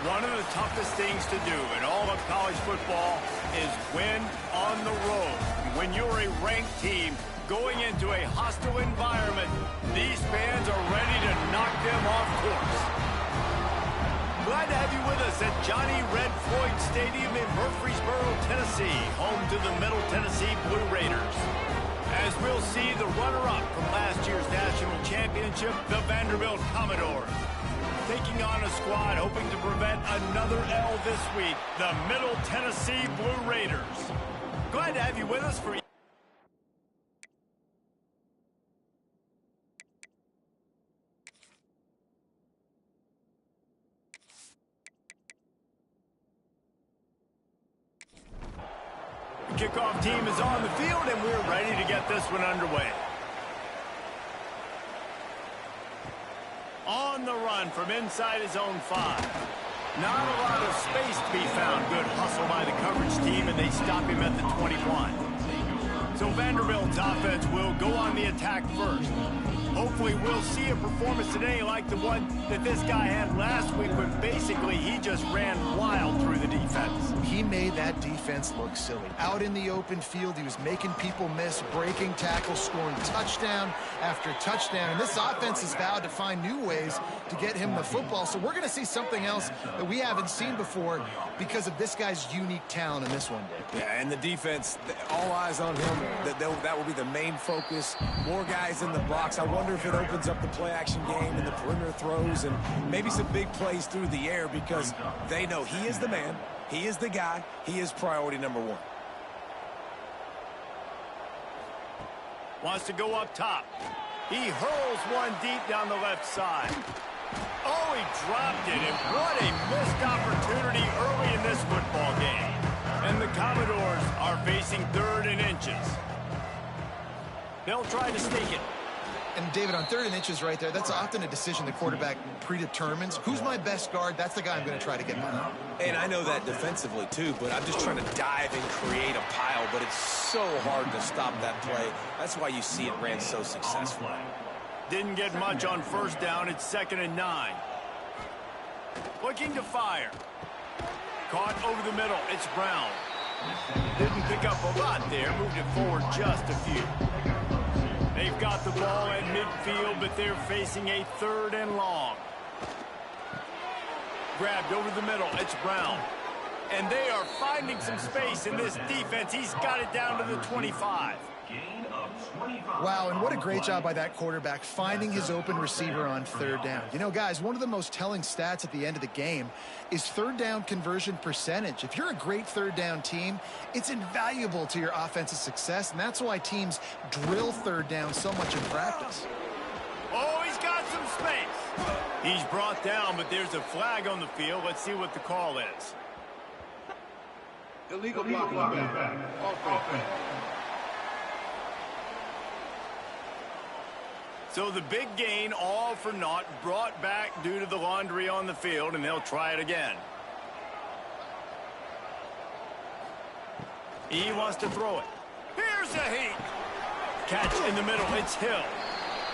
One of the toughest things to do in all of college football is win on the road. When you're a ranked team going into a hostile environment, these fans are ready to knock them off course. Glad to have you with us at Johnny Red Floyd Stadium in Murfreesboro, Tennessee, home to the Middle Tennessee Blue Raiders. As we'll see the runner-up from last year's national championship, the Vanderbilt Commodores, taking on a squad hoping to prevent another L this week, the Middle Tennessee Blue Raiders. Glad to have you with us for the kickoff team is on the field, and we're ready to get this one underway. On the run from inside his own 5. Not a lot of space to be found. Good hustle by the coverage team, and they stop him at the 21. So Vanderbilt's offense will go on the attack first. Hopefully we'll see a performance today like the one that this guy had last week when basically he just ran wild through the defense. He made that defense look silly. Out in the open field, he was making people miss, breaking tackles, scoring touchdown after touchdown. And this offense has vowed to find new ways to get him the football. So we're going to see something else that we haven't seen before because of this guy's unique talent in this one. Yeah, and the defense, all eyes on him. That will be the main focus. More guys in the box. I wonder if it opens up the play-action game and the perimeter throws and maybe some big plays through the air because they know he is the man, he is the guy, he is priority number 1. Wants to go up top. He hurls one deep down the left side. Oh, he dropped it, and what a missed opportunity early in this football game. And the Commodores are facing 3rd and inches. They'll try to sneak it. And, David, on 3rd and inches right there, that's often a decision the quarterback predetermines. Who's my best guard? That's the guy I'm going to try to get behind. And I know that defensively, too, but I'm just trying to dive and create a pile, but it's so hard to stop that play. That's why you see it ran so successful. Didn't get much on 1st down. It's 2nd and 9. Looking to fire. Caught over the middle. It's Brown. Didn't pick up a lot there. Moved it forward just a few. They've got the ball at midfield, but they're facing a 3rd and long. Grabbed over the middle. It's Brown. And they are finding some space in this defense. He's got it down to the 25. Wow, and what a great job by that quarterback finding his open receiver on 3rd down. You know, guys, one of the most telling stats at the end of the game is 3rd down conversion percentage. If you're a great 3rd down team, it's invaluable to your offensive success, and that's why teams drill 3rd down so much in practice. Oh, he's got some space. He's brought down, but there's a flag on the field. Let's see what the call is. Illegal blocking back. Offense. So the big gain, all for naught, brought back due to the laundry on the field, and they'll try it again. He wants to throw it. Here's a heat. Catch in the middle. It's Hill.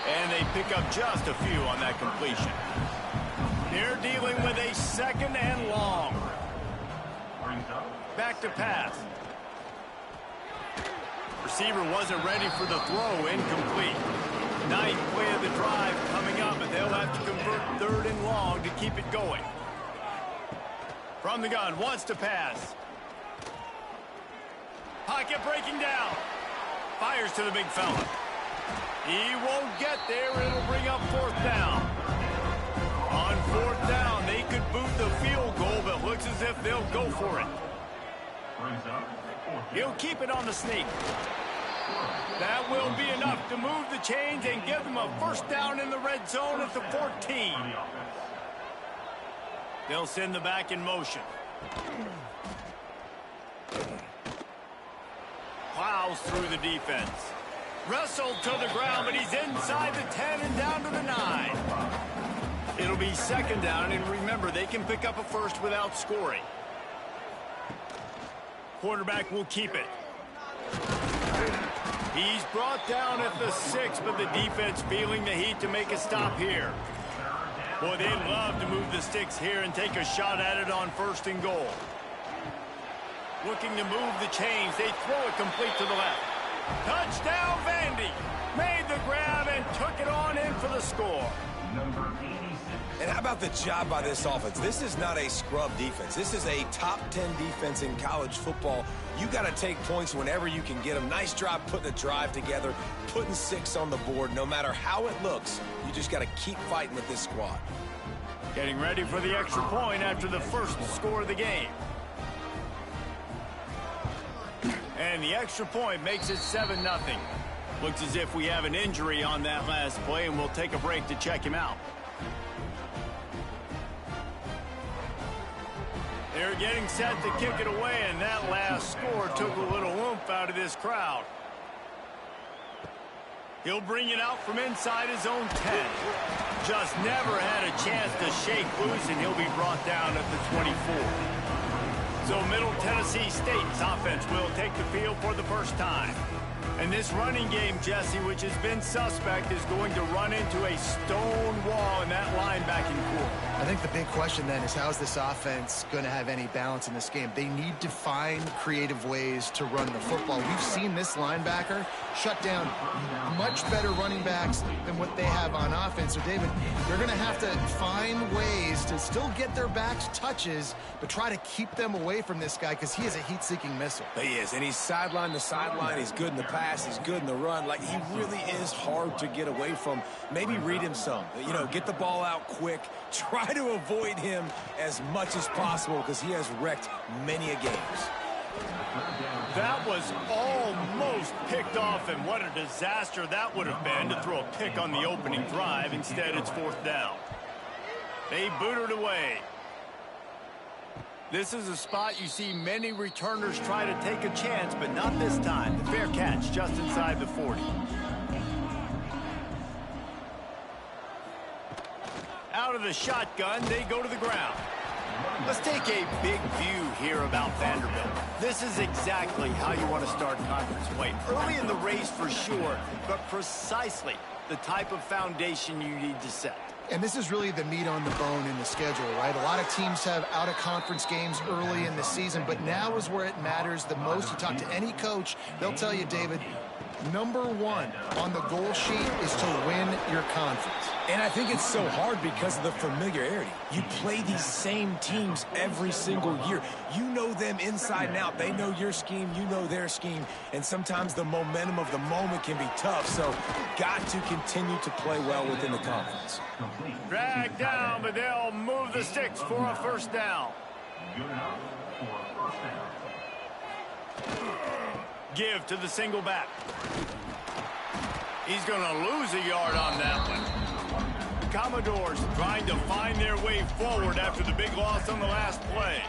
And they pick up just a few on that completion. They're dealing with a 2nd and long. Back to pass. Receiver wasn't ready for the throw. Incomplete. Ninth play of the drive coming up, but they'll have to convert 3rd and long to keep it going. From the gun, wants to pass. Pocket breaking down. Fires to the big fella. He won't get there. It'll bring up 4th down. On 4th down, they could boot the field goal, but looks as if they'll go for it. He'll keep it on the sneak. That will be enough to move the chains and give them a 1st down in the red zone at the 14. They'll send the back in motion. Plows through the defense. Wrestled to the ground, but he's inside the 10 and down to the 9. It'll be 2nd down, and remember, they can pick up a 1st without scoring. Quarterback will keep it. He's brought down at the 6, but the defense feeling the heat to make a stop here. Boy, they love to move the sticks here and take a shot at it on 1st and goal. Looking to move the chains. They throw it complete to the left. Touchdown, Vandy. Made the grab and took it on in for the score. And how about the job by this offense? This is not a scrub defense. This is a top 10 defense in college football. You got to take points whenever you can get them. Nice job putting a drive together, putting 6 on the board. No matter how it looks, you just got to keep fighting with this squad. Getting ready for the extra point after the first score of the game. And the extra point makes it 7-0. Looks as if we have an injury on that last play, and we'll take a break to check him out. They're getting set to kick it away, and that last score took a little oomph out of this crowd. He'll bring it out from inside his own 10. Just never had a chance to shake loose, and he'll be brought down at the 24. So Middle Tennessee State's offense will take the field for the first time. And this running game, Jesse, which has been suspect, is going to run into a stone wall in that linebacking core. I think the big question then is, how is this offense going to have any balance in this game? They need to find creative ways to run the football. We've seen this linebacker shut down much better running backs than what they have on offense. So, David, they're going to have to find ways to still get their backs touches, but try to keep them away from this guy because he is a heat-seeking missile. He is, and he's sideline to sideline. He's good in the pass. He's good in the run. Like, he really is hard to get away from. Maybe read him some. You know, get the ball out quick. Try to avoid him as much as possible because he has wrecked many a games. That was almost picked off, and what a disaster that would have been to throw a pick on the opening drive. Instead, it's 4th down. They boot it away. This is a spot you see many returners try to take a chance, but not this time. The fair catch just inside the 40. Out of the shotgun, they go to the ground. Let's take a big view here about Vanderbilt. This is exactly how you want to start conference play. Early in the race for sure, but precisely the type of foundation you need to set. And this is really the meat on the bone in the schedule, right? A lot of teams have out-of-conference games early in the season, but now is where it matters the most. You talk to any coach, they'll tell you, David, number 1 on the goal sheet is to win your conference. And I think it's so hard because of the familiarity. You play these same teams every single year. You know them inside and out. They know your scheme, you know their scheme, and sometimes the momentum of the moment can be tough, so got to continue to play well within the conference. Drag down, but they'll move the sticks for a 1st down. Give to the single back. He's going to lose a yard on that one. Commodores trying to find their way forward after the big loss on the last play.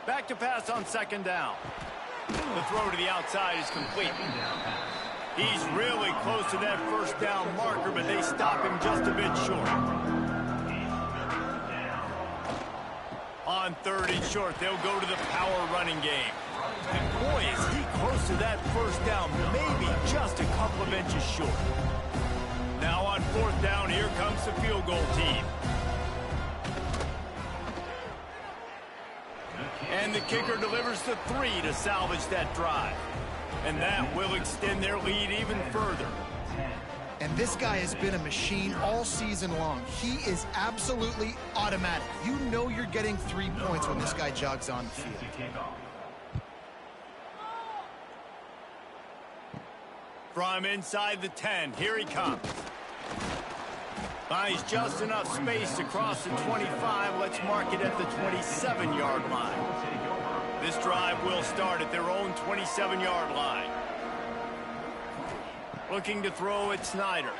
Back to pass on 2nd down. The throw to the outside is complete. He's really close to that 1st down marker, but they stop him just a bit short. On 3rd and short, they'll go to the power running game. And boy, is he close to that 1st down, maybe just a couple of inches short. Now on 4th down, here comes the field goal team. And the kicker delivers the 3 to salvage that drive. And that will extend their lead even further. And this guy has been a machine all season long. He is absolutely automatic. You know you're getting 3 points when this guy jogs on the field. From inside the 10, here he comes. Finds just enough space to cross the 25. Let's mark it at the 27-yard line. This drive will start at their own 27-yard line. Looking to throw at Snyder.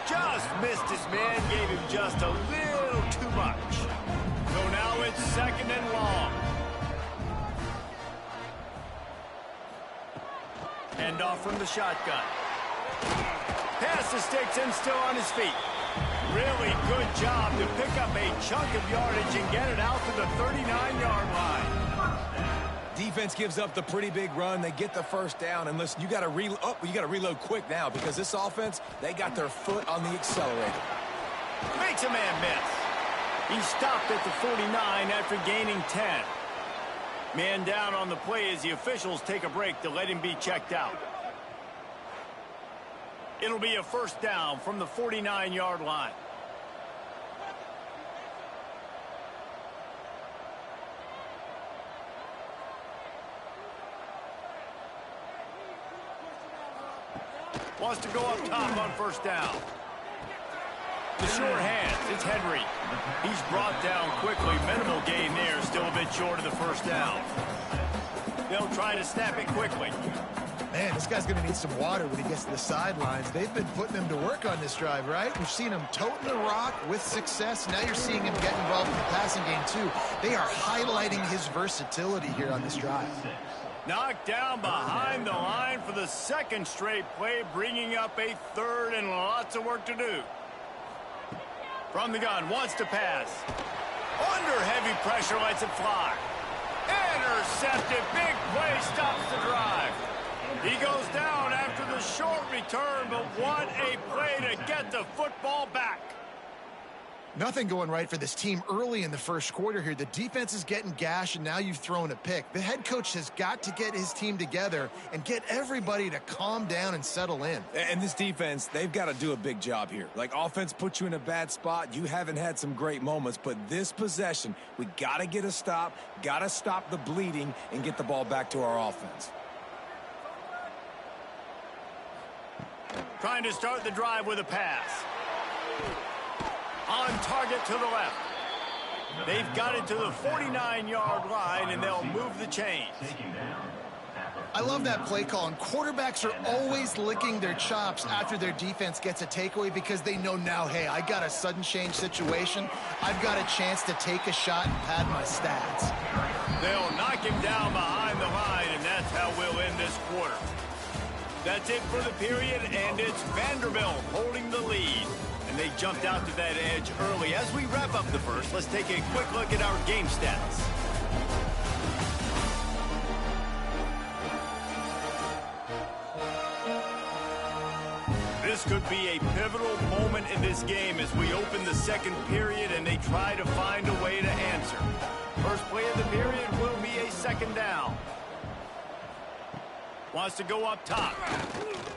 Just missed his man, gave him just a little too much. So now it's 2nd and long. Hand off from the shotgun. Pass the sticks and still on his feet. Really good job to pick up a chunk of yardage and get it out to the 39-yard line. defense gives up the pretty big run. They get the first down. And listen, you got to reload quick now because this offense, they got their foot on the accelerator. Makes a man miss. He stopped at the 49 after gaining 10. Man down on the play as the officials take a break to let him be checked out. It'll be a first down from the 49-yard line. Wants to go up top on first down. The short hands, it's Henry. He's brought down quickly. Minimal gain there, still a bit short of the first down. They'll try to snap it quickly. Man, this guy's going to need some water when he gets to the sidelines. They've been putting him to work on this drive, right? We've seen him toting the rock with success. Now you're seeing him get involved in the passing game, too. They are highlighting his versatility here on this drive. Knocked down behind the line for the second straight play, bringing up a third and lots of work to do. From the gun, wants to pass. Under heavy pressure, lets it fly. Intercepted, big play, stops the drive. He goes down after the short return, but what a play to get the football back. Nothing going right for this team early in the first quarter here. The defense is getting gashed, and now you've thrown a pick. The head coach has got to get his team together and get everybody to calm down and settle in. And this defense, they've got to do a big job here. Like, offense puts you in a bad spot. You haven't had some great moments, but this possession, we got to get a stop, got to stop the bleeding, and get the ball back to our offense. Trying to start the drive with a pass. On target to the left. They've got it to the 49-yard line, and they'll move the chains. I love that play call, and quarterbacks are always licking their chops after their defense gets a takeaway because they know now, hey, I got a sudden change situation. I've got a chance to take a shot and pad my stats. They'll knock him down behind the line, and that's how we'll end this quarter. That's it for the period, and it's Vanderbilt holding the lead. And they jumped out to that edge early. As we wrap up the first, let's take a quick look at our game stats. This could be a pivotal moment in this game as we open the second period and they try to find a way to answer. First play of the period will be a second down. Wants to go up top.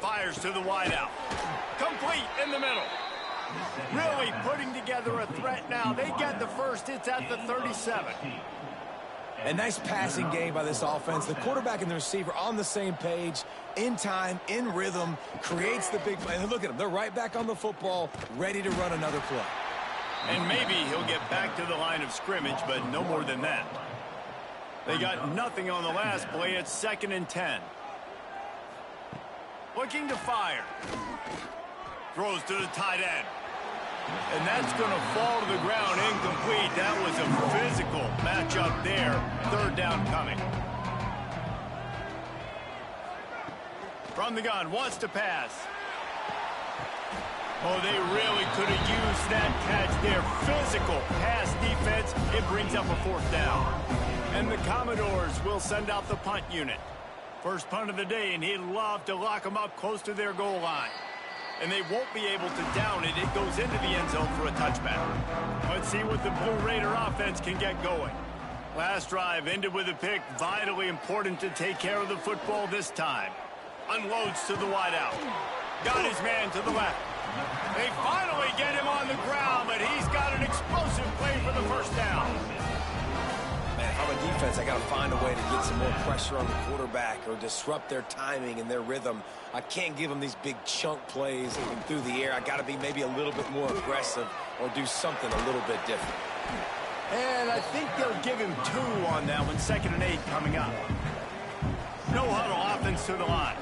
Fires to the wideout. Complete in the middle. Really putting together a threat now. They get the first. It's at the 37. A nice passing game by this offense. The quarterback and the receiver on the same page, in time, in rhythm, creates the big play. And look at them. They're right back on the football, ready to run another play. And maybe he'll get back to the line of scrimmage, but no more than that. They got nothing on the last play. It's 2nd and 10. Looking to fire. Throws to the tight end. And that's going to fall to the ground incomplete. That was a physical matchup there. Third down coming. From the gun, wants to pass. Oh, they really could have used that catch there. Physical pass defense. It brings up a 4th down. And the Commodores will send out the punt unit. First punt of the day, and he'd love to lock them up close to their goal line. And they won't be able to down it. It goes into the end zone for a touchback. Let's see what the Blue Raider offense can get going. Last drive ended with a pick. Vitally important to take care of the football this time. Unloads to the wideout. Got his man to the left. They finally get him on the ground, but he's got an explosive play for the first down. Man, if I'm a defense, I got to find a way to get some more pressure on the quarterback or disrupt their timing and their rhythm. I can't give them these big chunk plays through the air. I got to be maybe a little bit more aggressive or do something a little bit different. And I think they'll give him 2 on that one. 2nd and 8 coming up. No huddle offense to the line.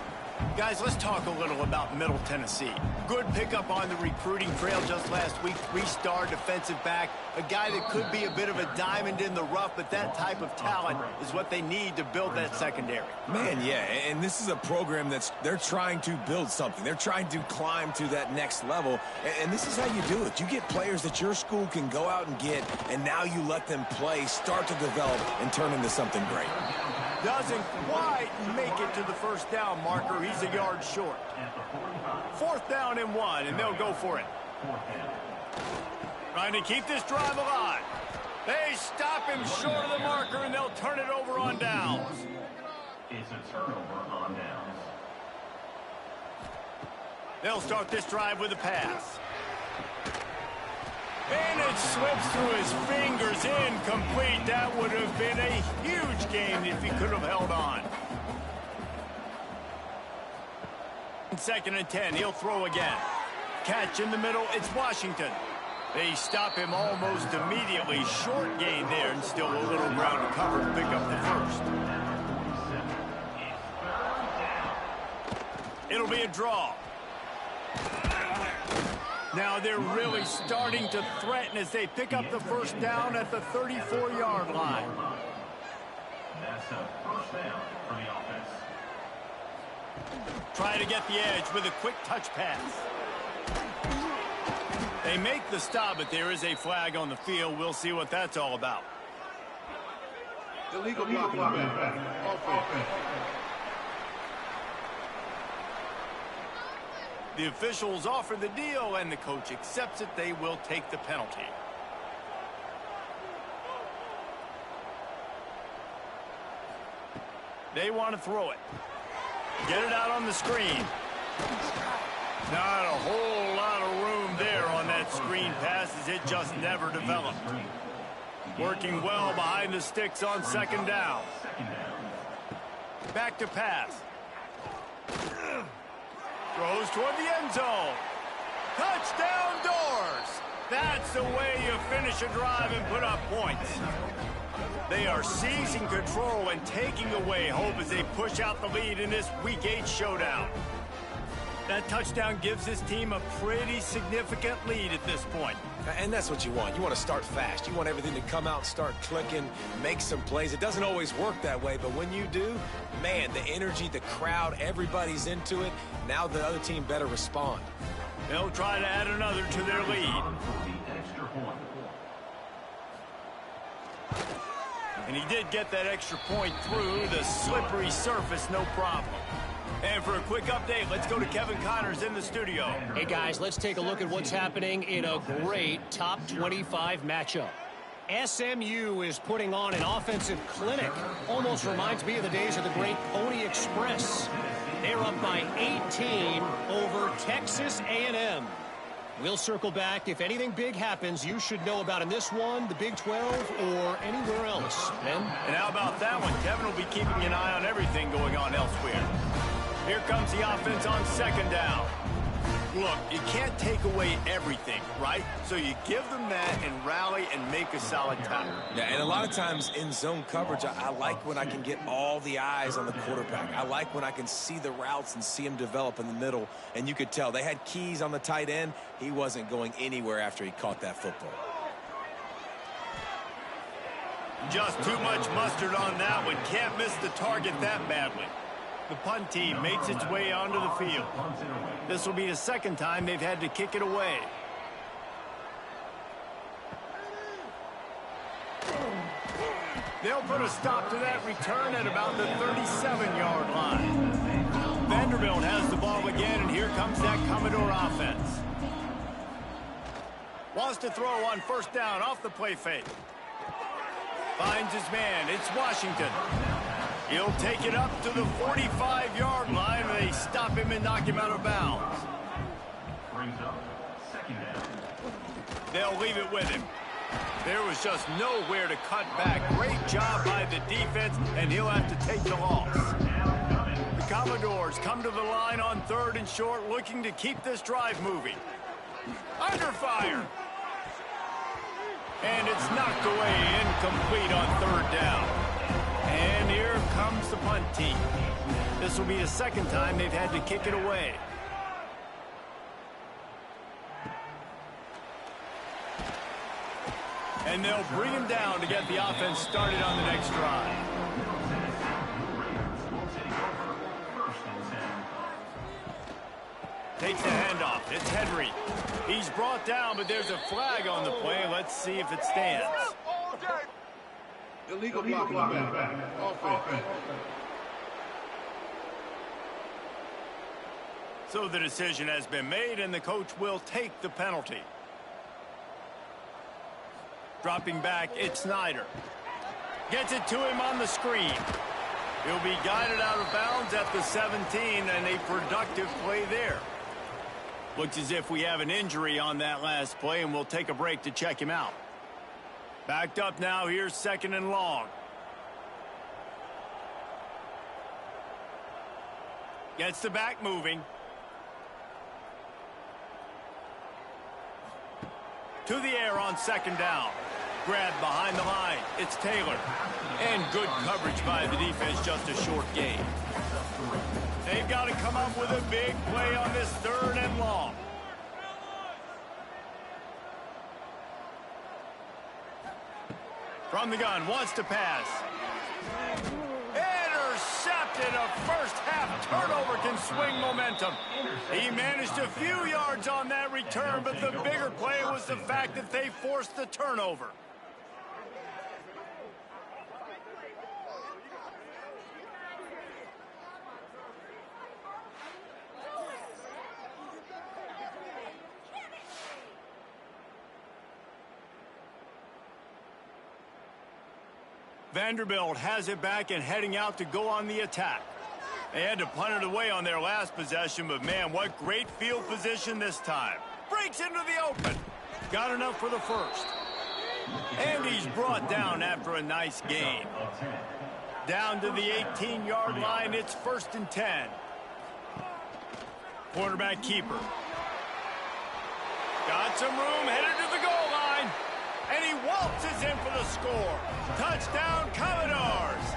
Guys, let's talk a little about Middle Tennessee. Good pickup on the recruiting trail just last week. 3-star defensive back. A guy that could be a bit of a diamond in the rough, but that type of talent is what they need to build that secondary. Man, yeah, and this is a program they're trying to build something. They're trying to climb to that next level, and this is how you do it. You get players that your school can go out and get, and now you let them play, start to develop, and turn into something great. Doesn't quite make it to the first down marker. He's a yard short. 4th down and 1, and they'll go for it. Trying to keep this drive alive. They stop him short of the marker, and they'll turn it over on downs. It's a turnover on downs. They'll start this drive with a pass. And it slips through his fingers, incomplete. That would have been a huge gain if he could have held on. 2nd and 10, he'll throw again. Catch in the middle, it's Washington. They stop him almost immediately. Short gain there, and still a little ground to cover to pick up the first. It'll be a draw. Now they're really starting to threaten as they pick up the first down at the 34-yard line. That's a first down for the offense. Try to get the edge with a quick touch pass. They make the stop, but there is a flag on the field. We'll see what that's all about. Illegal blocking back. Offense. The officials offer the deal, and the coach accepts it. They will take the penalty. They want to throw it. Get it out on the screen. Not a whole lot of room there on that screen pass, as it just never developed. Working well behind the sticks on 2nd down. Back to pass. Throws toward the end zone. Touchdown Doors! That's the way you finish a drive and put up points. They are seizing control and taking away hope as they push out the lead in this Week 8 showdown. That touchdown gives his team a pretty significant lead at this point. And that's what you want. You want to start fast. You want everything to come out and start clicking, make some plays. It doesn't always work that way, but when you do, man, the energy, the crowd, everybody's into it. Now the other team better respond. They'll try to add another to their lead. And he did get that extra point through the slippery surface, no problem. And for a quick update, let's go to Kevin Connors in the studio. Hey, guys, let's take a look at what's happening in a great top 25 matchup. SMU is putting on an offensive clinic. Almost reminds me of the days of the great Pony Express. They're up by 18 over Texas A&M. We'll circle back. If anything big happens, you should know about in this one, the Big 12, or anywhere else. Ben? And how about that one? Kevin will be keeping an eye on everything going on elsewhere. Here comes the offense on 2nd down. Look, you can't take away everything, right? So you give them that and rally and make a solid tackle. Yeah, and a lot of times in zone coverage, I like when I can get all the eyes on the quarterback. I like when I can see the routes and see him develop in the middle. And you could tell they had keys on the tight end. He wasn't going anywhere after he caught that football. Just too much mustard on that one. Can't miss the target that badly. The punt team makes its way onto the field. This will be the 2nd time they've had to kick it away. They'll put a stop to that return at about the 37-yard line. Vanderbilt has the ball again, and here comes that Commodore offense. Wants to throw on 1st down off the play fake. Finds his man. It's Washington. He'll take it up to the 45-yard line. They stop him and knock him out of bounds. Brings up 2nd down. They'll leave it with him. There was just nowhere to cut back. Great job by the defense, and he'll have to take the loss. The Commodores come to the line on 3rd and short, looking to keep this drive moving. Under fire. And it's knocked away, incomplete on 3rd down. And here comes the punt team. This will be the 2nd time they've had to kick it away. And they'll bring him down to get the offense started on the next drive. Takes the handoff. It's Henry. He's brought down, but there's a flag on the play. Let's see if it stands. illegal blocking back. Offense. So the decision has been made, and the coach will take the penalty. Dropping back, it's Snyder. Gets it to him on the screen. He'll be guided out of bounds at the 17, and a productive play there. Looks as if we have an injury on that last play, and we'll take a break to check him out. Backed up now, here's 2nd and long. Gets the back moving. To the air on 2nd down. Grab behind the line. It's Taylor. And good coverage by the defense, just a short gain. They've got to come up with a big play on this 3rd and long. From the gun, wants to pass. Intercepted. A first-half turnover can swing momentum. He managed a few yards on that return, but the bigger play was the fact that they forced the turnover. Vanderbilt has it back and heading out to go on the attack. They had to punt it away on their last possession, but man, what great field position this time. Breaks into the open. Got enough for the first. And he's brought down after a nice gain. Down to the 18-yard line, it's 1st and 10. Quarterback keeper. Got some room, headed to the goal line. And he waltzes in for the score. Touchdown, Commodores.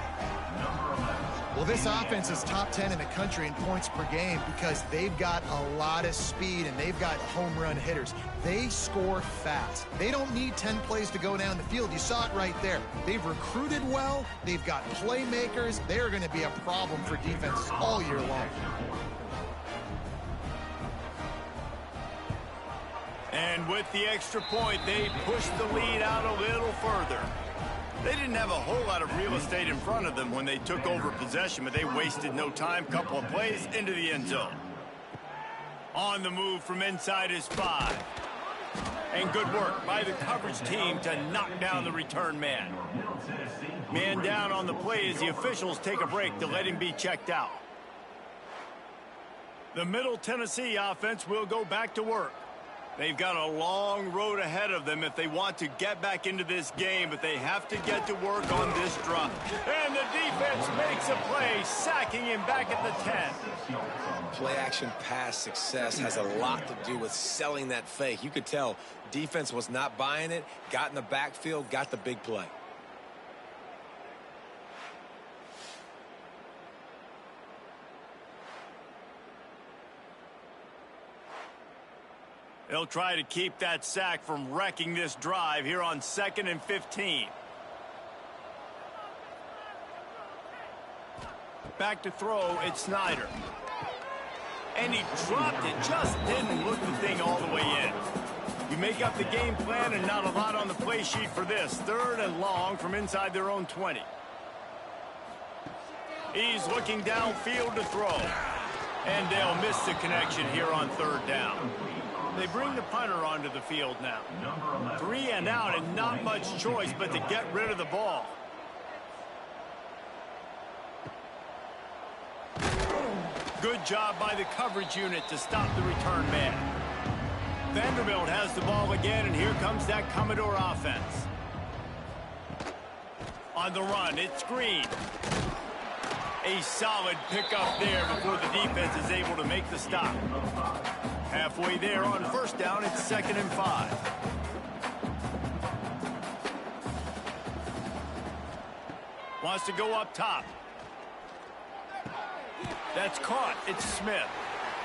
Well, this offense is top 10 in the country in points per game because they've got a lot of speed and they've got home run hitters. They score fast. They don't need 10 plays to go down the field. You saw it right there. They've recruited well. They've got playmakers. They're going to be a problem for defenses all year long. And with the extra point, they pushed the lead out a little further. They didn't have a whole lot of real estate in front of them when they took over possession, but they wasted no time. Couple of plays into the end zone. On the move from inside is 5. And good work by the coverage team to knock down the return man. Man down on the play as the officials take a break to let him be checked out. The Middle Tennessee offense will go back to work. They've got a long road ahead of them if they want to get back into this game, but they have to get to work on this drop. And the defense makes a play, sacking him back at the 10. Play-action pass success has a lot to do with selling that fake. You could tell defense was not buying it, got in the backfield, got the big play. They'll try to keep that sack from wrecking this drive here on 2nd and 15. Back to throw, it's Snyder. And he dropped it, just didn't look the thing all the way in. You make up the game plan and not a lot on the play sheet for this. 3rd and long from inside their own 20. He's looking downfield to throw. And they'll miss the connection here on 3rd down. They bring the punter onto the field now. 3 and out and not much choice but to get rid of the ball. Good job by the coverage unit to stop the return man. Vanderbilt has the ball again, and here comes that Commodore offense. On the run, it's Green. A solid pickup there before the defense is able to make the stop. Halfway there on 1st down, it's 2nd and 5. Wants to go up top. That's caught. It's Smith.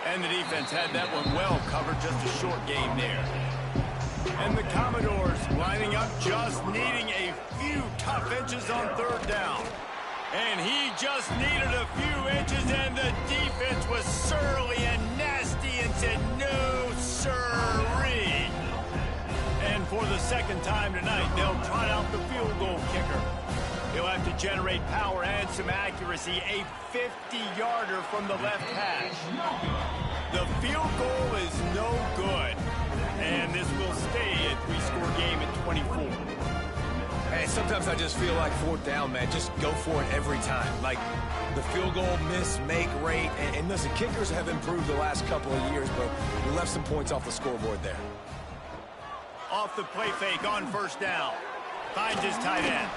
And the defense had that one well covered, just a short game there. And the Commodores lining up, just needing a few tough inches on 3rd down. And he just needed a few inches, and the defense was surly and nasty and said, no, sirree. And for the 2nd time tonight, they'll trot out the field goal kicker. He'll have to generate power and some accuracy. A 50-yarder from the left hash. The field goal is no good. And this will stay a 3-score game at 24. Hey, sometimes I just feel like 4th down, man. Just go for it every time. Like the field goal miss-make rate. And listen, kickers have improved the last couple of years, but we left some points off the scoreboard there. Off the play fake on 1st down. Finds his tight end.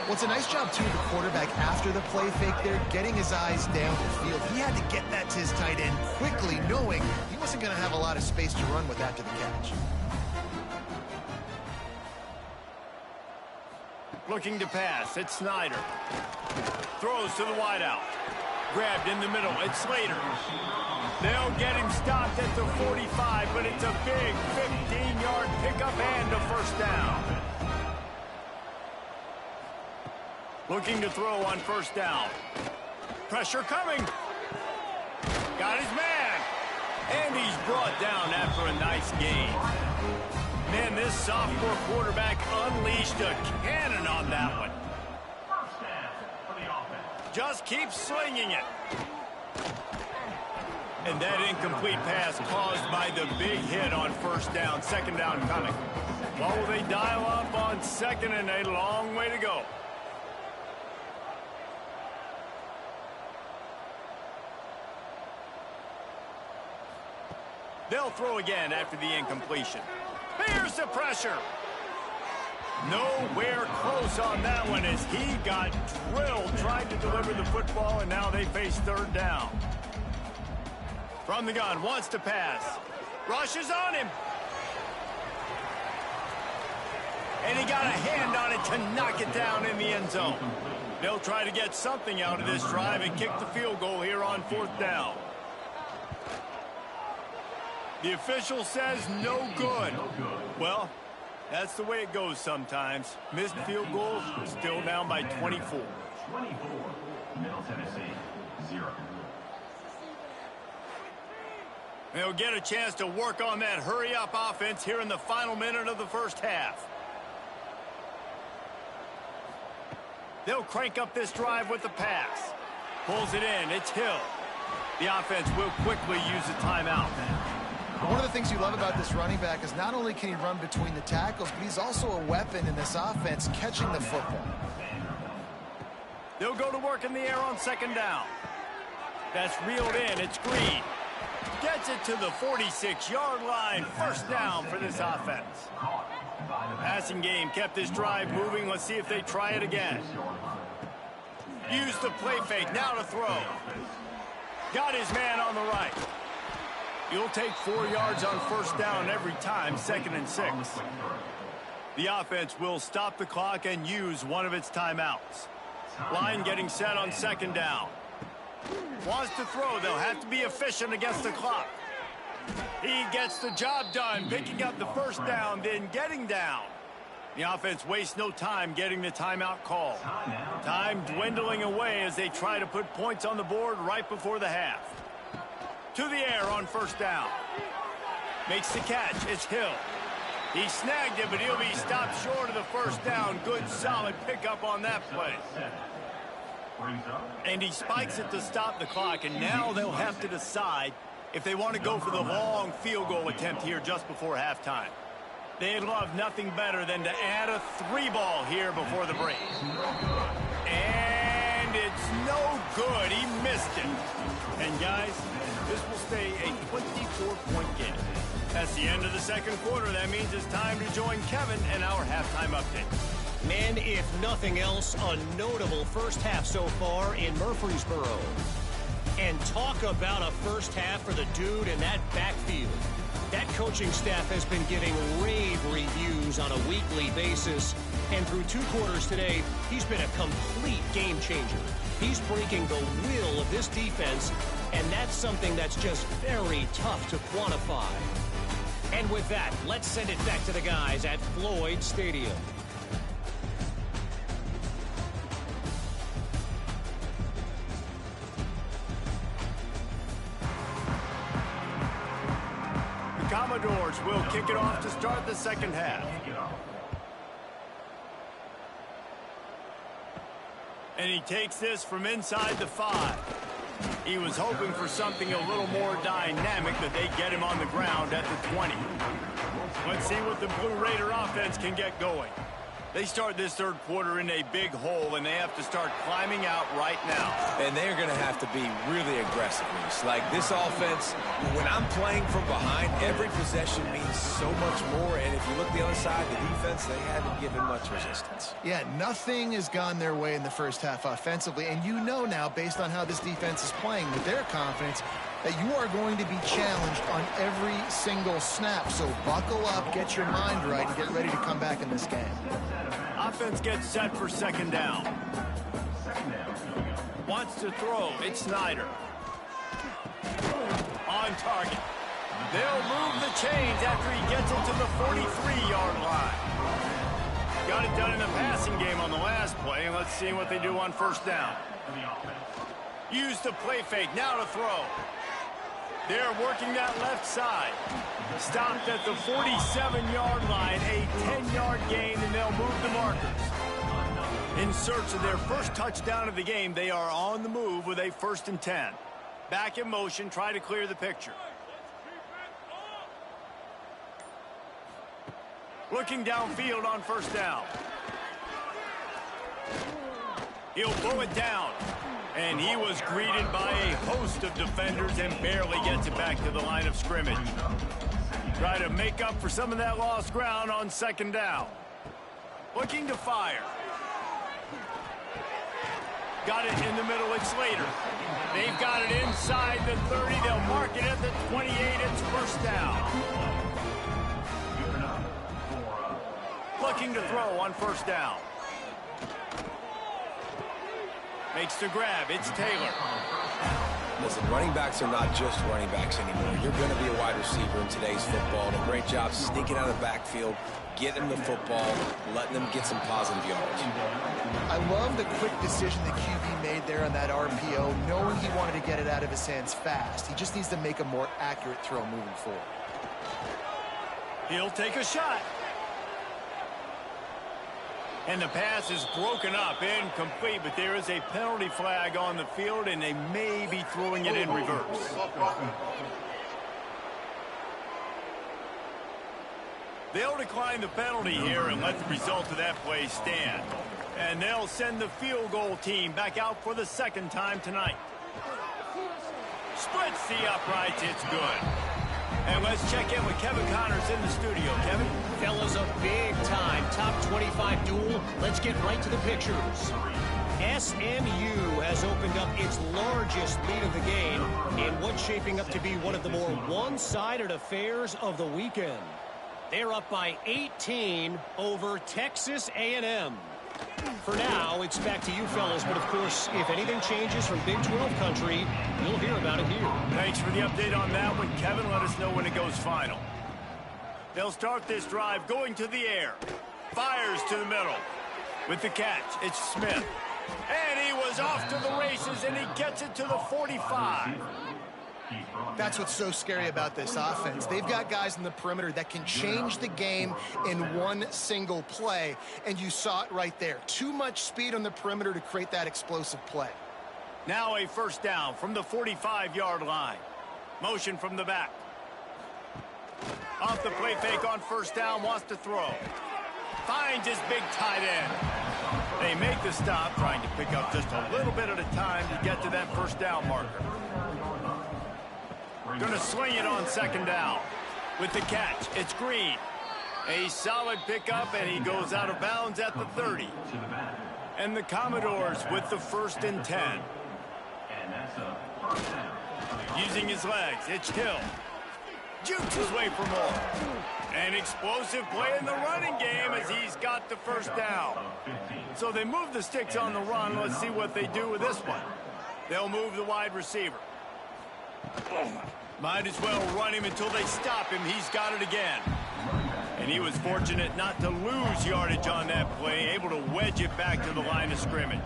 Well, it's a nice job, too, the quarterback after the play fake there, getting his eyes down the field. He had to get that to his tight end quickly, knowing he wasn't going to have a lot of space to run with after the catch. Looking to pass, it's Snyder. Throws to the wideout. Grabbed in the middle, it's Slater. They'll get him stopped at the 45, but it's a big 15-yard pickup and a 1st down. Looking to throw on 1st down. Pressure coming. Got his man. And he's brought down after a nice gain. Man, this sophomore quarterback unleashed a cannon on that one. First down for the offense. Just keep slinging it. And that incomplete pass caused by the big hit on 1st down. 2nd down coming. What will they dial up on 2nd and a long way to go? They'll throw again after the incompletion. Here's the pressure. Nowhere close on that one as he got drilled trying to deliver the football, and now they face 3rd down. From the gun, wants to pass. Rushes on him. And he got a hand on it to knock it down in the end zone. They'll try to get something out of this drive and kick the field goal here on 4th down. The official says no good. Well, that's the way it goes sometimes. Missed field goal, still down by 24. 24, Middle Tennessee, 0. They'll get a chance to work on that hurry-up offense here in the final minute of the 1st half. They'll crank up this drive with the pass. Pulls it in, it's Hill. The offense will quickly use a timeout. One of the things you love about this running back is not only can he run between the tackles, but he's also a weapon in this offense catching the football. They'll go to work in the air on 2nd down. That's reeled in. It's Green. Gets it to the 46-yard line. 1st down for this offense. Passing game kept this drive moving. Let's see if they try it again. Use the play fake. Now to throw. Got his man on the right. You'll take 4 yards on 1st down every time, 2nd and 6. The offense will stop the clock and use one of its timeouts. Line getting set on 2nd down. Wants to throw. They'll have to be efficient against the clock. He gets the job done, picking up the 1st down, then getting down. The offense wastes no time getting the timeout call. Time dwindling away as they try to put points on the board right before the half. To the air on 1st down. Makes the catch. It's Hill. He snagged it, but he'll be stopped short of the 1st down. Good, solid pickup on that play. And he spikes it to stop the clock, and now they'll have to decide if they want to go for the long field goal attempt here just before halftime. They'd love nothing better than to add a 3-ball here before the break. And it's no good. He missed it. And guys, this will stay a 24-point game. That's the end of the 2nd quarter. That means it's time to join Kevin and our halftime update. Man, if nothing else, a notable 1st half so far in Murfreesboro. And talk about a 1st half for the dude in that backfield. That coaching staff has been giving rave reviews on a weekly basis. And through 2 quarters today, he's been a complete game changer. He's breaking the will of this defense, and that's something that's just very tough to quantify. And with that, let's send it back to the guys at Floyd Stadium. The Commodores will kick it off to start the 2nd half. And he takes this from inside the 5. He was hoping for something a little more dynamic, but they get him on the ground at the 20. Let's see what the Blue Raider offense can get going. They start this third quarter in a big hole, and they have to start climbing out right now. And they're going to have to be really aggressive. Like this offense, when I'm playing from behind, every possession means so much more. And if you look the other side, the defense, they haven't given much resistance. Yeah, nothing has gone their way in the first half offensively. And you know now, based on how this defense is playing with their confidence, that you are going to be challenged on every single snap. So buckle up, get your mind right, and get ready to come back in this game. Offense gets set for second down. Wants to throw. It's Snyder. On target. They'll move the chains after he gets it to the 43-yard line. Got it done in the passing game on the last play. And let's see what they do on first down. Use the play fake. Now to throw. They're working that left side. Stopped at the 47-yard line, a 10-yard gain, and they'll move the markers. In search of their first touchdown of the game, they are on the move with a 1st and 10. Back in motion, try to clear the picture. Looking downfield on first down. He'll blow it down. And he was greeted by a host of defenders and barely gets it back to the line of scrimmage. Try to make up for some of that lost ground on second down. Looking to fire. Got it in the middle. It's Slater. They've got it inside the 30. They'll mark it at the 28. It's first down. Looking to throw on first down. Makes the grab. It's Taylor. Listen, running backs are not just running backs anymore. You're going to be a wide receiver in today's football. And a great job sneaking out of the backfield, getting them the football, letting them get some positive yards. I love the quick decision the QB made there on that RPO, knowing he wanted to get it out of his hands fast. He just needs to make a more accurate throw moving forward. He'll take a shot. And the pass is broken up, incomplete, but there is a penalty flag on the field, and they may be throwing it in reverse. They'll decline the penalty here and let the result of that play stand. And they'll send the field goal team back out for the second time tonight. Splits the uprights, it's good. And let's check in with Kevin Connors in the studio. Kevin? Fellas, a big-time top 25 duel. Let's get right to the pictures. SMU has opened up its largest lead of the game in what's shaping up to be one of the more one-sided affairs of the weekend. They're up by 18 over Texas A&M. For now, it's back to you fellas, but of course, if anything changes from Big 12 country, you'll hear about it here. Thanks for the update on that one, Kevin. Let us know when it goes final. They'll start this drive going to the air. Fires to the middle. With the catch, it's Smith. And he was off to the races, and he gets it to the 45. That's what's so scary about this offense. They've got guys in the perimeter that can change the game in one single play, and you saw it right there. Too much speed on the perimeter to create that explosive play. Now a first down from the 45-yard line. Motion from the back. Off the play fake on first down, wants to throw. Finds his big tight end. They make the stop, trying to pick up just a little bit at a time to get to that first down marker. Going to swing it on second down. With the catch, it's Green. A solid pickup, and he goes out of bounds at the 30. And the Commodores with the 1st and 10. Using his legs, it's Hill. Jukes his way for more. An explosive play in the running game as he's got the first down. So they move the sticks on the run. Let's see what they do with this one. They'll move the wide receiver. Might as well run him until they stop him. He's got it again. And he was fortunate not to lose yardage on that play, able to wedge it back to the line of scrimmage.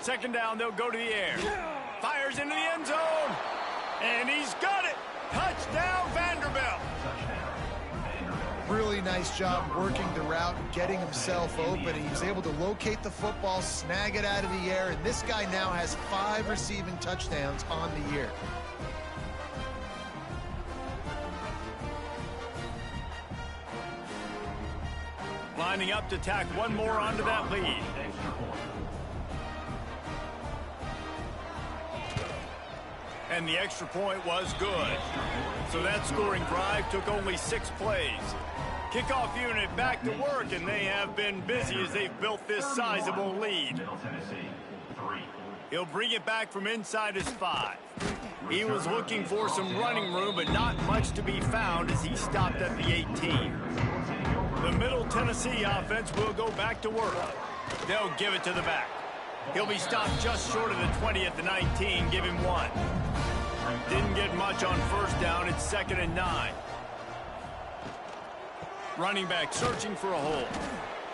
Second down, they'll go to the air. Fires into the end zone. And he's got it. Touchdown, Vanderbilt. really nice job working the route and getting himself open. He was able to locate the football, snag it out of the air, and this guy now has 5 receiving touchdowns on the year. Lining up to tack one more onto that lead. And the extra point was good. So that scoring drive took only 6 plays. Kickoff unit back to work, and they have been busy as they've built this sizable lead. He'll bring it back from inside his 5. He was looking for some running room, but not much to be found as he stopped at the 18. The Middle Tennessee offense will go back to work. They'll give it to the back. He'll be stopped just short of the 20 at the 19, give him 1. Didn't get much on first down. It's 2nd and 9. Running back searching for a hole.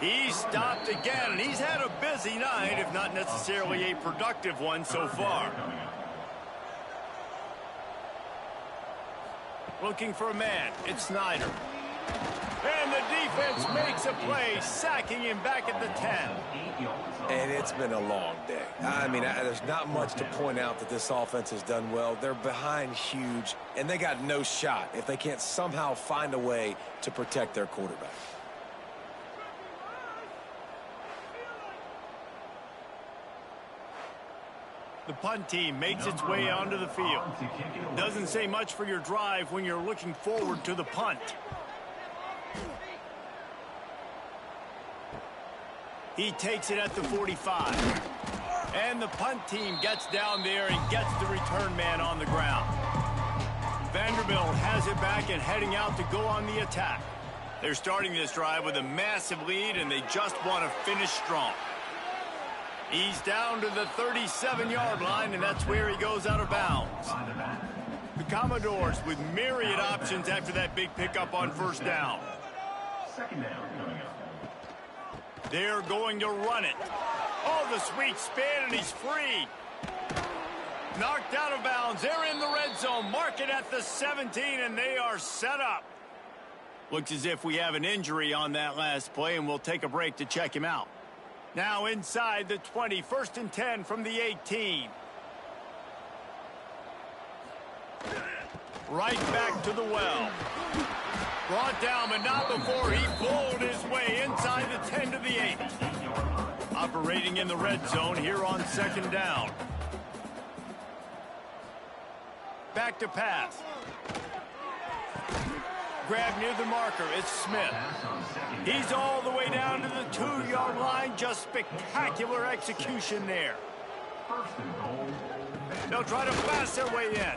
He's stopped again, and he's had a busy night, if not necessarily a productive one so far. Looking for a man. It's Snyder. And the defense makes a play, sacking him back at the 10. And it's been a long day. I mean, there's not much to point out that this offense has done well. They're behind huge, and they got no shot if they can't somehow find a way to protect their quarterback. The punt team makes its way onto the field. Doesn't say much for your drive when you're looking forward to the punt. He takes it at the 45. And the punt team gets down there and gets the return man on the ground. Vanderbilt has it back and heading out to go on the attack. They're starting this drive with a massive lead, and they just want to finish strong. He's down to the 37-yard line, and that's where he goes out of bounds. The Commodores with myriad options after that big pickup on first down. Second down coming up. They're going to run it. Oh, the sweet spin, and he's free. Knocked out of bounds. They're in the red zone. Mark it at the 17, and they are set up. Looks as if we have an injury on that last play, and we'll take a break to check him out. Now inside the 20, 1st and 10 from the 18. Right back to the well. Brought down, but not before he bowled his way inside the 10 to the 8. Operating in the red zone here on 2nd down. Back to pass. Grab near the marker. It's Smith. He's all the way down to the 2-yard line. Just spectacular execution there. They'll try to blast their way in.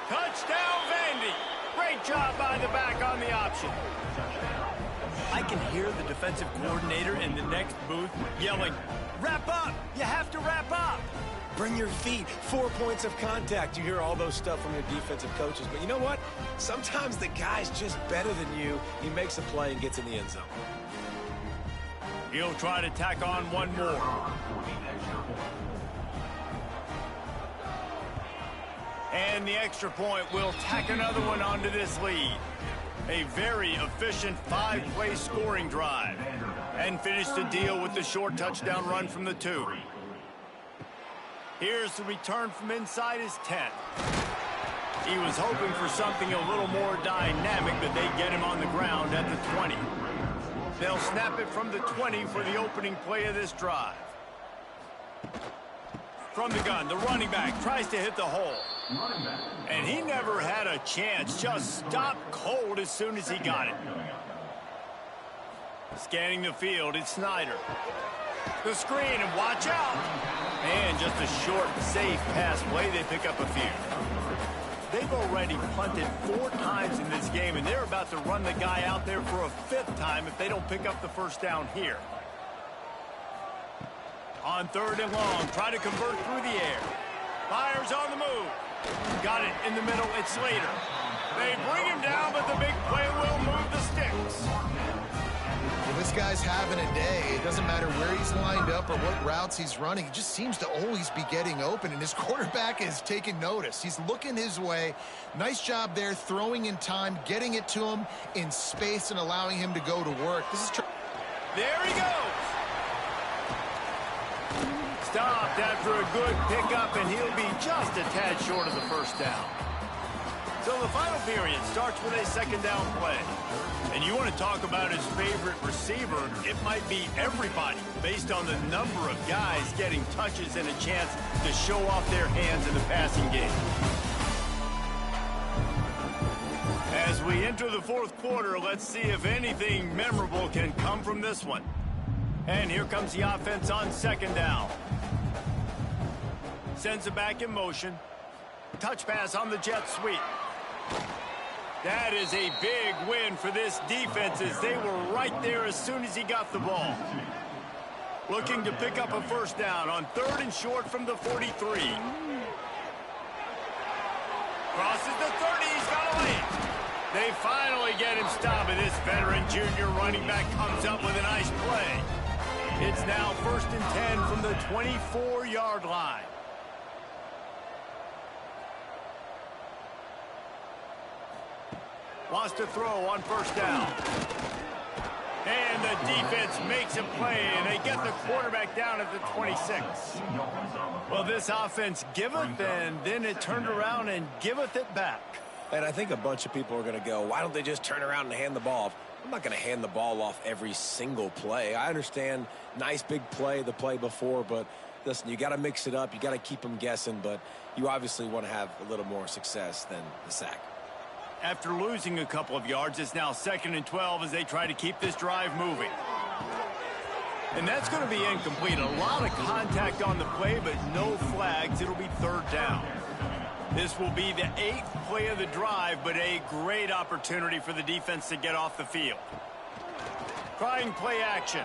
Touchdown, Vandy. Great job by the back on the option. I can hear the defensive coordinator in the next booth yelling, "Wrap up! You have to wrap up!" Bring your feet. 4 points of contact. You hear all those stuff from your defensive coaches. But you know what? Sometimes the guy's just better than you. He makes a play and gets in the end zone. He'll try to tack on one more. And the extra point will tack another one onto this lead. A very efficient 5-play scoring drive. And finish the deal with the short touchdown run from the 2. Here's the return from inside his 10. He was hoping for something a little more dynamic, but they get him on the ground at the 20. They'll snap it from the 20 for the opening play of this drive. From the gun, the running back tries to hit the hole. And he never had a chance, just stopped cold as soon as he got it. Scanning the field, it's Snyder. The screen, and watch out. And just a short, safe pass play. They pick up a few. They've already punted 4 times in this game, and they're about to run the guy out there for a 5th time if they don't pick up the first down here. On 3rd and long, try to convert through the air. Fires on the move. Got it in the middle. It's Slater. They bring him down, but the big play will move the sticks. This guy's having a day. It doesn't matter where he's lined up or what routes he's running. He just seems to always be getting open, and his quarterback is taking notice. He's looking his way. Nice job there, throwing in time, getting it to him in space and allowing him to go to work. There he goes. Stopped after a good pickup, and he'll be just a tad short of the first down. So the final period starts with a second down play. And you want to talk about his favorite receiver, it might be everybody based on the number of guys getting touches and a chance to show off their hands in the passing game. As we enter the fourth quarter, let's see if anything memorable can come from this one. And here comes the offense on second down. Sends it back in motion. Touch pass on the jet sweep. That is a big win for this defense as they were right there as soon as he got the ball. Looking to pick up a first down on third and short from the 43. Crosses the 30, he's got away. They finally get him stopped, and this veteran junior running back comes up with a nice play. It's now 1st and 10 from the 24-yard line. Wants to throw on first down. And the defense makes a play, and they get the quarterback down at the 26. Well, this offense giveth, and then it turned around and giveth it back. And I think a bunch of people are going to go, why don't they just turn around and hand the ball off? I'm not going to hand the ball off every single play. I understand nice big play the play before, but listen, you got to mix it up. You got to keep them guessing, but you obviously want to have a little more success than the sack. After losing a couple of yards, it's now 2nd and 12 as they try to keep this drive moving. And that's going to be incomplete. A lot of contact on the play, but no flags. It'll be third down. This will be the 8th play of the drive, but a great opportunity for the defense to get off the field. Trying play action.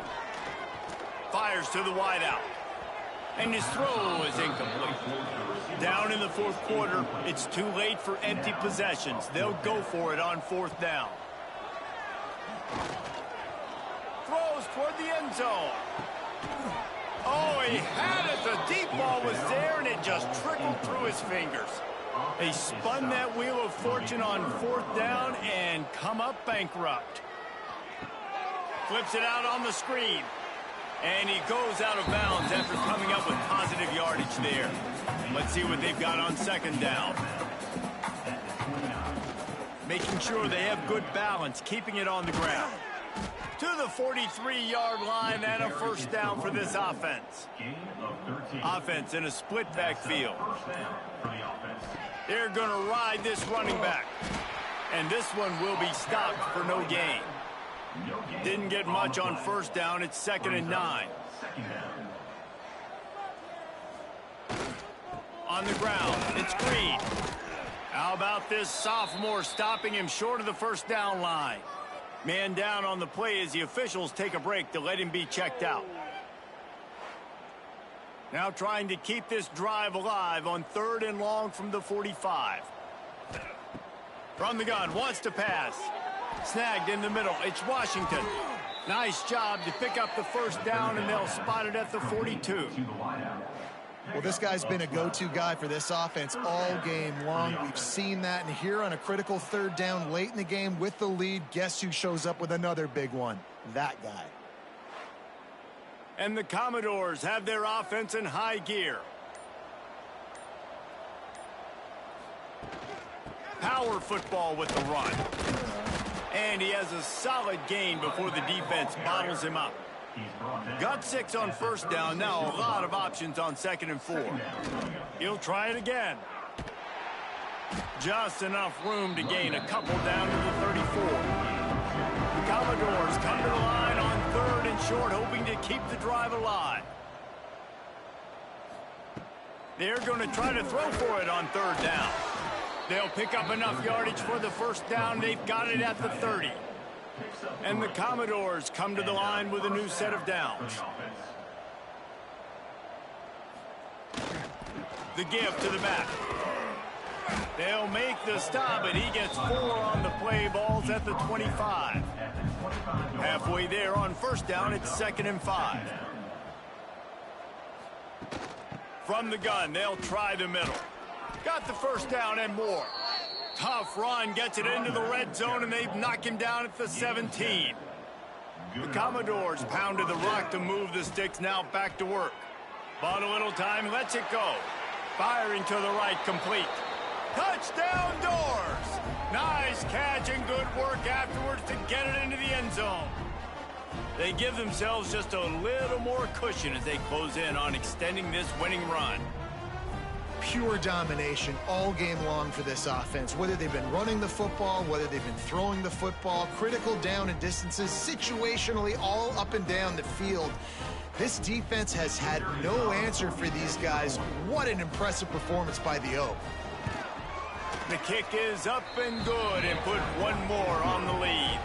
Fires to the wideout. And his throw is incomplete. Down in the fourth quarter, it's too late for empty possessions. They'll go for it on fourth down. Throws toward the end zone. Oh, he had it. The deep ball was there, and it just trickled through his fingers. They spun that wheel of fortune on fourth down and come up bankrupt. Flips it out on the screen. And he goes out of bounds after coming up with positive yardage there. Let's see what they've got on second down. Making sure they have good balance, keeping it on the ground. To the 43-yard line and a first down for this offense. Offense in a split backfield. They're going to ride this running back. And this one will be stopped for no gain. Didn't get much on first down. It's 2nd and 9. On the ground, it's Green. How about this sophomore stopping him short of the first down line? Man down on the play as the officials take a break to let him be checked out. Now trying to keep this drive alive on 3rd and long from the 45. From the gun, wants to pass. Snagged in the middle. It's Washington. Nice job to pick up the first down, and they'll spot it at the 42. Well, this guy's been a go-to guy for this offense all game long. We've seen that, and here on a critical third down late in the game with the lead, guess who shows up with another big one? That guy. And the Commodores have their offense in high gear. Power football with the run. And he has a solid gain before the defense bottles him up. Got 6 on first down. Now a lot of options on 2nd and 4. He'll try it again. Just enough room to gain a couple down to the 34. The Commodores come to the line on 3rd and short, hoping to keep the drive alive. They're going to try to throw for it on 3rd down. They'll pick up enough yardage for the first down. They've got it at the 30. And the Commodores come to the line with a new set of downs. The give to the back. They'll make the stop, but he gets 4 on the play. Balls at the 25. Halfway there on first down, it's 2nd and 5. From the gun, they'll try the middle. Got the first down and more. Tough run, gets it into the red zone, and they knock him down at the 17. The Commodores pounded the rock to move the sticks, now back to work. Bought a little time, lets it go. Firing to the right, complete. Touchdown Doors! Nice catch and good work afterwards to get it into the end zone. They give themselves just a little more cushion as they close in on extending this winning run. Pure domination all game long for this offense. Whether they've been running the football, whether they've been throwing the football, critical down and distances, situationally all up and down the field. This defense has had no answer for these guys. What an impressive performance by the O. The kick is up and good and put one more on the lead.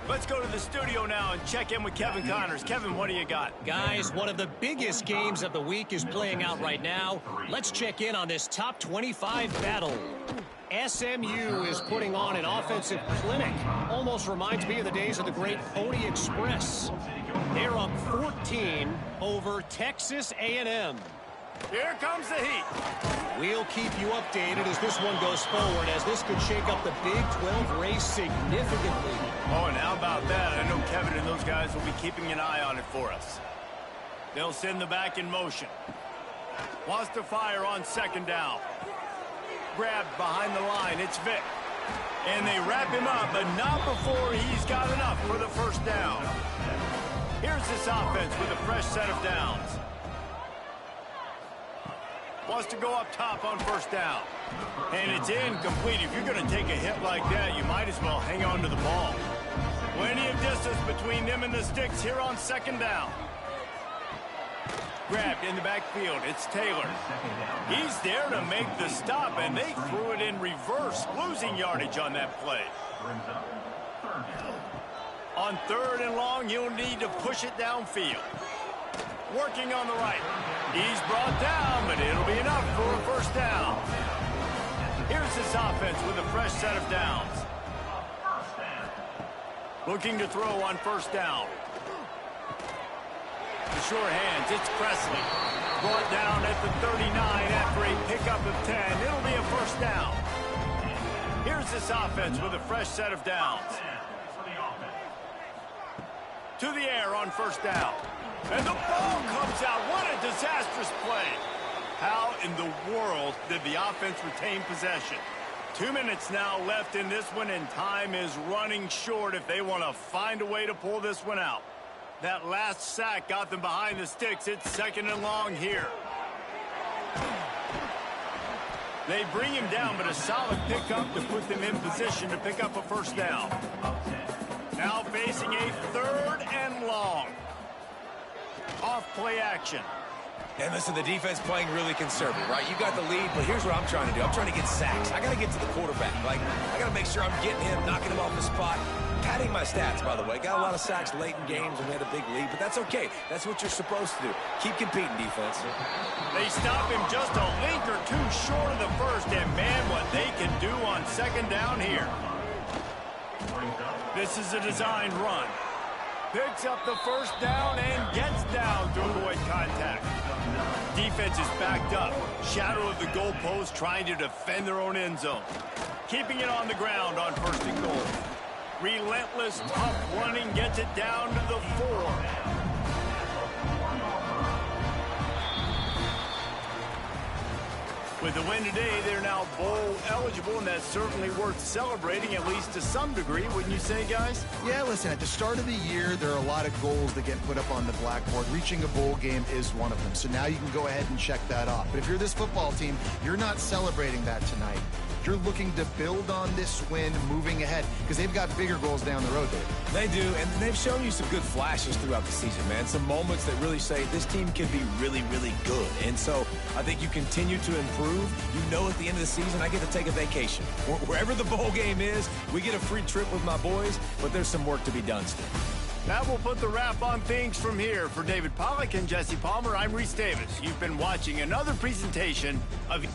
Let's go to the studio now and check in with Kevin Connors. Kevin, what do you got? Guys, one of the biggest games of the week is playing out right now. Let's check in on this top 25 battle. SMU is putting on an offensive clinic. Almost reminds me of the days of the great Pony Express. They're up 14 over Texas A&M. Here comes the heat. We'll keep you updated as this one goes forward, as this could shake up the Big 12 race significantly. Oh, and how about that? I know Kevin and those guys will be keeping an eye on it for us. They'll send the back in motion. Wants to fire on 2nd down. Grabbed behind the line. It's Vic. And they wrap him up, but not before he's got enough for the first down. Here's this offense with a fresh set of downs. Wants to go up top on first down. And it's incomplete. If you're going to take a hit like that, you might as well hang on to the ball. Plenty of distance between them and the sticks here on 2nd down. Grabbed in the backfield. It's Taylor. He's there to make the stop, and they threw it in reverse, losing yardage on that play. On 3rd and long, he'll need to push it downfield. Working on the right. He's brought down, but it'll be enough for a first down. Here's this offense with a fresh set of downs. Looking to throw on first down. The sure hands, it's Presley. Brought down at the 39 after a pickup of 10. It'll be a first down. Here's this offense with a fresh set of downs. To the air on first down. And the ball comes out. What a disastrous play. How in the world did the offense retain possession? 2 minutes now left in this one, and time is running short if they want to find a way to pull this one out. That last sack got them behind the sticks. It's 2nd and long here. They bring him down, but a solid pickup to put them in position to pick up a first down. Now facing a 3rd and long. Off play action. And listen, the defense playing really conservative, right? You got the lead, but here's what I'm trying to do. I'm trying to get sacks. I got to get to the quarterback. I got to make sure I'm getting him, knocking him off the spot. Padding my stats, by the way. Got a lot of sacks late in games and we had a big lead, but that's okay. That's what you're supposed to do. Keep competing, defense. They stop him just a link or two short of the first, and man, what they can do on 2nd down here. This is a designed run. Picks up the first down and gets down to avoid contact. Defense is backed up. Shadow of the goalpost trying to defend their own end zone. Keeping it on the ground on 1st and goal. Relentless, tough running gets it down to the 4. With the win today, they're now bowl eligible, and that's certainly worth celebrating, at least to some degree, wouldn't you say, guys? Yeah, listen, at the start of the year, there are a lot of goals that get put up on the blackboard. Reaching a bowl game is one of them. So now you can go ahead and check that off. But if you're this football team, you're not celebrating that tonight. You're looking to build on this win moving ahead because they've got bigger goals down the road, Dave. They do, and they've shown you some good flashes throughout the season, man. Some moments that really say this team can be really, really good. And so I think you continue to improve. You know at the end of the season, I get to take a vacation. Wherever the bowl game is, we get a free trip with my boys, but there's some work to be done still. That will put the wrap on things from here. For David Pollack and Jesse Palmer, I'm Reese Davis. You've been watching another presentation of